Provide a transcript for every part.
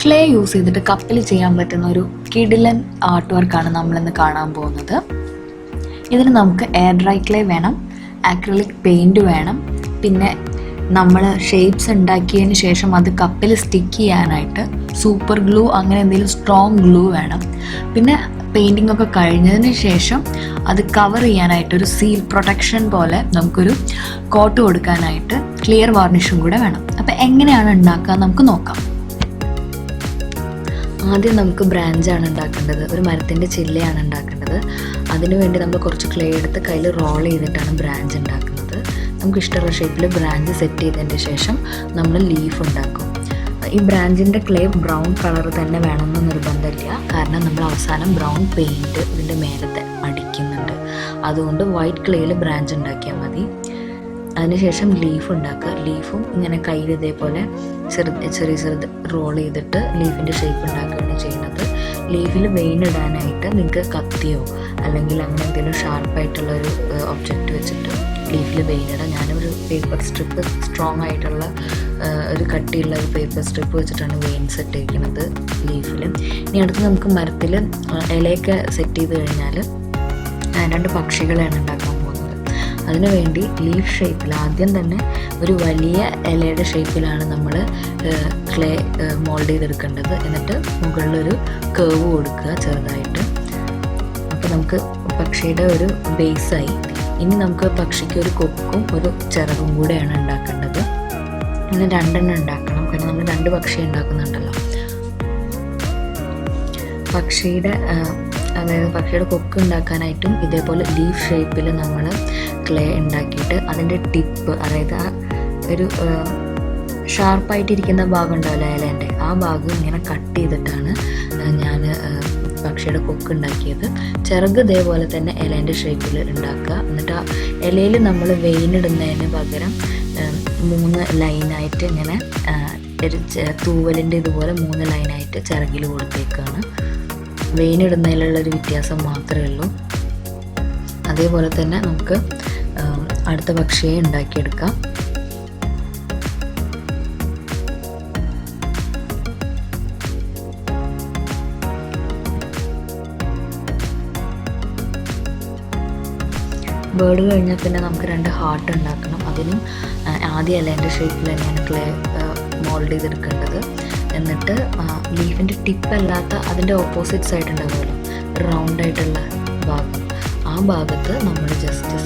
Clay use ചെയ്തിട്ട് കപ്പിൽ ചെയ്യാൻ പറ്റുന്ന ഒരു കിടിലൻ ആർട്ട് വർക്കാണ് നമ്മളിന്ന് കാണാൻ പോകുന്നത്. ഇതിന് നമുക്ക് എയർ ഡ്രൈ ക്ലേ വേണം, ആക്രിലിക് പെയിൻറ് വേണം, പിന്നെ നമ്മൾ ഷേപ്സ് ഉണ്ടാക്കിയതിന് ശേഷം അത് കപ്പിൽ സ്റ്റിക്ക് ചെയ്യാനായിട്ട് സൂപ്പർ ഗ്ലൂ അങ്ങനെ എന്തെങ്കിലും സ്ട്രോങ് ഗ്ലൂ വേണം. പിന്നെ പെയിൻറ്റിംഗ് ഒക്കെ കഴിഞ്ഞതിന് ശേഷം അത് കവർ ചെയ്യാനായിട്ടൊരു സീൽ പ്രൊട്ടക്ഷൻ പോലെ നമുക്കൊരു കോട്ട് കൊടുക്കാനായിട്ട് ക്ലിയർ വാർണിഷും കൂടെ വേണം. അപ്പോൾ എങ്ങനെയാണ് ഉണ്ടാക്കുക നമുക്ക് നോക്കാം. ആദ്യം നമുക്ക് ബ്രാഞ്ചാണ് ഉണ്ടാക്കേണ്ടത്. ഒരു മരത്തിൻ്റെ ചില്ലയാണ് ഉണ്ടാക്കേണ്ടത്. അതിനുവേണ്ടി നമ്മൾ കുറച്ച് ക്ലേ എടുത്ത് കയ്യിൽ റോൾ ചെയ്തിട്ടാണ് ബ്രാഞ്ച് ഉണ്ടാക്കുന്നത്. നമുക്ക് ഇഷ്ടമുള്ള ഷേപ്പിൽ ബ്രാഞ്ച് സെറ്റ് ചെയ്തതിൻ്റെ ശേഷം നമ്മൾ ലീഫ് ഉണ്ടാക്കും. ഈ ബ്രാഞ്ചിൻ്റെ ക്ലേ ബ്രൗൺ കളർ തന്നെ വേണമെന്ന് നിർബന്ധമില്ല, കാരണം നമ്മൾ അവസാനം ബ്രൗൺ പെയിൻറ്റ് ഇതിൻ്റെ മേലത്തെ അടിക്കുന്നുണ്ട്. അതുകൊണ്ട് വൈറ്റ് ക്ലേയിൽ ബ്രാഞ്ച് ഉണ്ടാക്കിയാൽ മതി. അതിനുശേഷം ലീഫ് ഉണ്ടാക്കുക. ലീഫും ഇങ്ങനെ കയ്യിൽ ഇതേപോലെ ചെറിയ റോൾ ചെയ്തിട്ട് ലീഫിൻ്റെ ഷേപ്പ് ഉണ്ടാക്കുകയാണ് ചെയ്യുന്നത്. ലീഫിൽ വെയിൻ ഇടാനായിട്ട് നിങ്ങൾക്ക് കത്തിയോ അല്ലെങ്കിൽ അങ്ങനെ എന്തെങ്കിലും ഷാർപ്പായിട്ടുള്ള ഒരു ഒബ്ജക്റ്റ് വെച്ചിട്ട് ലീഫിൽ വെയിൻ ഇടാം. ഞാനൊരു പേപ്പർ സ്ട്രിപ്പ്, സ്ട്രോങ് ആയിട്ടുള്ള ഒരു കട്ടിയുള്ള ഒരു പേപ്പർ സ്ട്രിപ്പ് വെച്ചിട്ടാണ് വെയിൻ സെറ്റ് ചെയ്യിക്കുന്നത് ലീഫിൽ. ഇനി അടുത്ത് നമുക്ക് മരത്തിൽ ഇലയൊക്കെ സെറ്റ് ചെയ്ത് കഴിഞ്ഞാൽ 2 പക്ഷികളെയാണ് ഉണ്ടാക്കാൻ പോകുന്നത്. അതിനുവേണ്ടി ലീഫ് ഷേപ്പിൽ ആദ്യം തന്നെ ഒരു വലിയ ഇലയുടെ ഷേപ്പിലാണ് നമ്മൾ ക്ലേ മോൾഡ് ചെയ്തെടുക്കേണ്ടത്. എന്നിട്ട് മുകളിലൊരു കേവ് കൊടുക്കുക ചെറുതായിട്ട്. അപ്പോൾ നമുക്ക് പക്ഷിയുടെ ഒരു ബേസായി. ഇനി നമുക്ക് പക്ഷിക്ക് ഒരു കൊക്കും ഒരു ചിറകും കൂടെയാണ് ഉണ്ടാക്കേണ്ടത്. ഇങ്ങനെ 2 എണ്ണം ഉണ്ടാക്കണം, കാരണം നമ്മൾ 2 പക്ഷി ഉണ്ടാക്കുന്നുണ്ടല്ലോ. അതായത് പക്ഷിയുടെ കൊക്ക് ഉണ്ടാക്കാനായിട്ടും ഇതേപോലെ ലീഫ് ഷേപ്പിൽ നമ്മൾ ക്ലേ ഉണ്ടാക്കിയിട്ട് അതിൻ്റെ ടിപ്പ്, അതായത് ആ ഒരു ഷാർപ്പായിട്ടിരിക്കുന്ന ഭാഗം ഉണ്ടാവില്ല ഇലേൻ്റെ, ആ ഭാഗം ഇങ്ങനെ കട്ട് ചെയ്തിട്ടാണ് ഞാൻ പക്ഷിയുടെ കൊക്ക് ഉണ്ടാക്കിയത്. ചിറക് ഇതേപോലെ തന്നെ ഇലേൻ്റെ ഷേപ്പിൽ ഉണ്ടാക്കുക. എന്നിട്ട് ആ ഇലയിൽ നമ്മൾ വെയിനിടുന്നതിന് പകരം 3 ലൈനായിട്ട് ഇങ്ങനെ ഒരു തൂവലിൻ്റെ ഇതുപോലെ 3 ലൈനായിട്ട് ചിറകിൽ കൊടുത്തേക്കാണ്. വെയിനിടുന്നതിലുള്ളൊരു വ്യത്യാസം മാത്രമേ ഉള്ളൂ. അതേപോലെ തന്നെ നമുക്ക് അടുത്ത പക്ഷിയെ ഉണ്ടാക്കിയെടുക്കാം. ബേർഡ് കഴിഞ്ഞാൽ പിന്നെ നമുക്ക് 2 ഹാർട്ട് ഉണ്ടാക്കണം. അതിനും ആദ്യം ഇലേൻ്റെ ഷേപ്പിൽ തന്നെയാണ് ക്ലേ മോൾഡ് ചെയ്തെടുക്കേണ്ടത്. എന്നിട്ട് ലീഫിൻ്റെ ടിപ്പല്ലാത്ത അതിൻ്റെ ഓപ്പോസിറ്റ് സൈഡ് ഉണ്ടാവുമല്ലോ, റൗണ്ടായിട്ടുള്ള ഭാഗം, ആ ഭാഗത്ത് നമ്മൾ ജസ്റ്റ്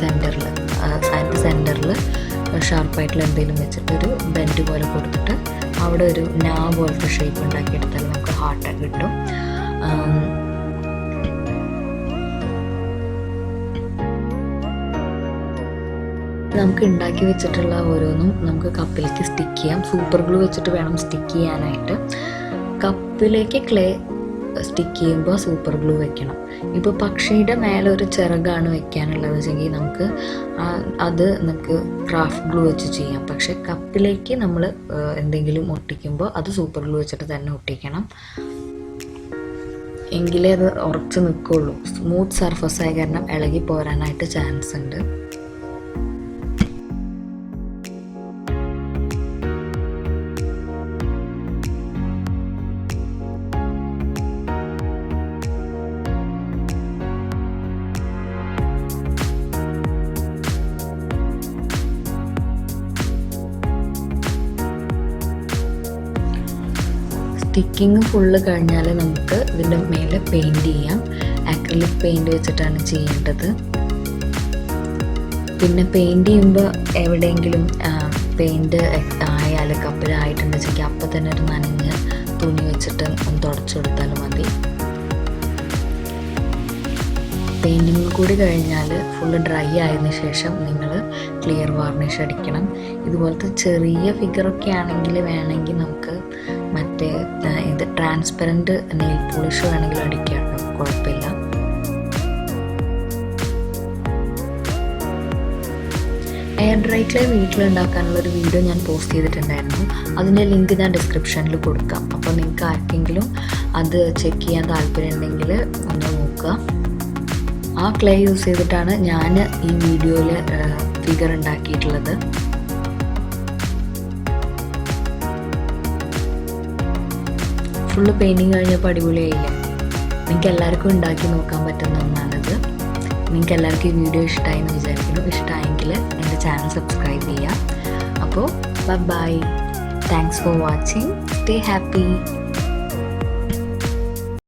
സെൻറ്ററിൽ ഷാർപ്പായിട്ടുള്ള എന്തെങ്കിലും വെച്ചിട്ടൊരു ബെൻഡ് പോലെ കൊടുത്തിട്ട് അവിടെ ഒരു നാ പോലത്തെ ഷേപ്പ് ഉണ്ടാക്കിയെടുത്താൽ നമുക്ക് ഹാർട്ട് കിട്ടും. നമുക്ക് ഉണ്ടാക്കി വെച്ചിട്ടുള്ള ഓരോന്നും നമുക്ക് കപ്പിലേക്ക് സ്റ്റിക്ക് ചെയ്യാം. സൂപ്പർ ഗ്ലൂ വെച്ചിട്ട് വേണം സ്റ്റിക്ക് ചെയ്യാനായിട്ട്. കപ്പിലേക്ക് ക്ലേ സ്റ്റിക്ക് ചെയ്യുമ്പോൾ സൂപ്പർ ഗ്ലൂ വെക്കണം. ഇപ്പോൾ പക്ഷിയുടെ മേലെ ഒരു ചിറകാണ് വെക്കാനുള്ളത് വെച്ചെങ്കിൽ നമുക്ക് ക്രാഫ്റ്റ് ഗ്ലൂ വെച്ച് ചെയ്യാം. പക്ഷേ കപ്പിലേക്ക് നമ്മൾ എന്തെങ്കിലും ഒട്ടിക്കുമ്പോൾ അത് സൂപ്പർ ഗ്ലൂ വെച്ചിട്ട് തന്നെ ഒട്ടിക്കണം, എങ്കിലേ അത് ഉറച്ച് നിൽക്കുള്ളൂ. സ്മൂത്ത് സർഫസ് ആയ കാരണം ഇളകി പോരാനായിട്ട് ചാൻസ് ഉണ്ട്. സ്റ്റിക്കിങ് ഫുള്ള് കഴിഞ്ഞാൽ നമുക്ക് ഇതിൻ്റെ മേലെ പെയിൻറ് ചെയ്യാം. ആക്രിലിക് പെയിൻറ് വെച്ചിട്ടാണ് ചെയ്യേണ്ടത്. പിന്നെ പെയിൻറ് ചെയ്യുമ്പോൾ എവിടെയെങ്കിലും പെയിൻറ് ആയാൽ കപ്പിലായിട്ടുണ്ടെന്ന് വെച്ചെങ്കിൽ അപ്പം തന്നെ ഒരു നനഞ്ഞ തുണി വെച്ചിട്ട് ഒന്ന് തുടച്ചു കൊടുത്താലും മതി. പെയിൻറ്റിങ് കൂടി കഴിഞ്ഞാൽ ഫുള്ള് ഡ്രൈ ആയതിനു ശേഷം നിങ്ങൾ ക്ലിയർ വാർണിഷ് അടിക്കണം. ഇതുപോലത്തെ ചെറിയ ഫിഗറൊക്കെ ആണെങ്കിൽ വേണമെങ്കിൽ നമുക്ക് മറ്റേ ഇത് ട്രാൻസ്പെറൻറ്റ് നെയിൽ പോളിഷ് വേണമെങ്കിൽ അടിക്കാം, കുഴപ്പമില്ല. എയർ ഡ്രൈ ക്ലേ വീട്ടിലുണ്ടാക്കാനുള്ളൊരു വീഡിയോ ഞാൻ പോസ്റ്റ് ചെയ്തിട്ടുണ്ടായിരുന്നു. അതിൻ്റെ ലിങ്ക് ഞാൻ ഡിസ്ക്രിപ്ഷനിൽ കൊടുക്കാം. അപ്പോൾ നിങ്ങൾക്ക് ആർക്കെങ്കിലും അത് ചെക്ക് ചെയ്യാൻ താല്പര്യം ഉണ്ടെങ്കിൽ ഒന്ന് നോക്കുക. ആ ക്ലേ യൂസ് ചെയ്തിട്ടാണ് ഞാൻ ഈ വീഡിയോയിൽ ഫിഗർ ഉണ്ടാക്കിയിട്ടുള്ളത്. ഫുള്ള് പെയിൻറ്റിങ് കഴിഞ്ഞപ്പോൾ അടിപൊളിയായില്ലേ? നിങ്ങൾക്ക് എല്ലാവർക്കും ഉണ്ടാക്കി നോക്കാൻ പറ്റുന്ന ഒന്നാണിത്. നിങ്ങൾക്ക് എല്ലാവർക്കും ഈ വീഡിയോ ഇഷ്ടമായി എന്ന് വിചാരിക്കുന്നു. ഇഷ്ടമായെങ്കിൽ എൻ്റെ ചാനൽ സബ്സ്ക്രൈബ് ചെയ്യുക. അപ്പോൾ bye. Thanks for watching. Stay happy.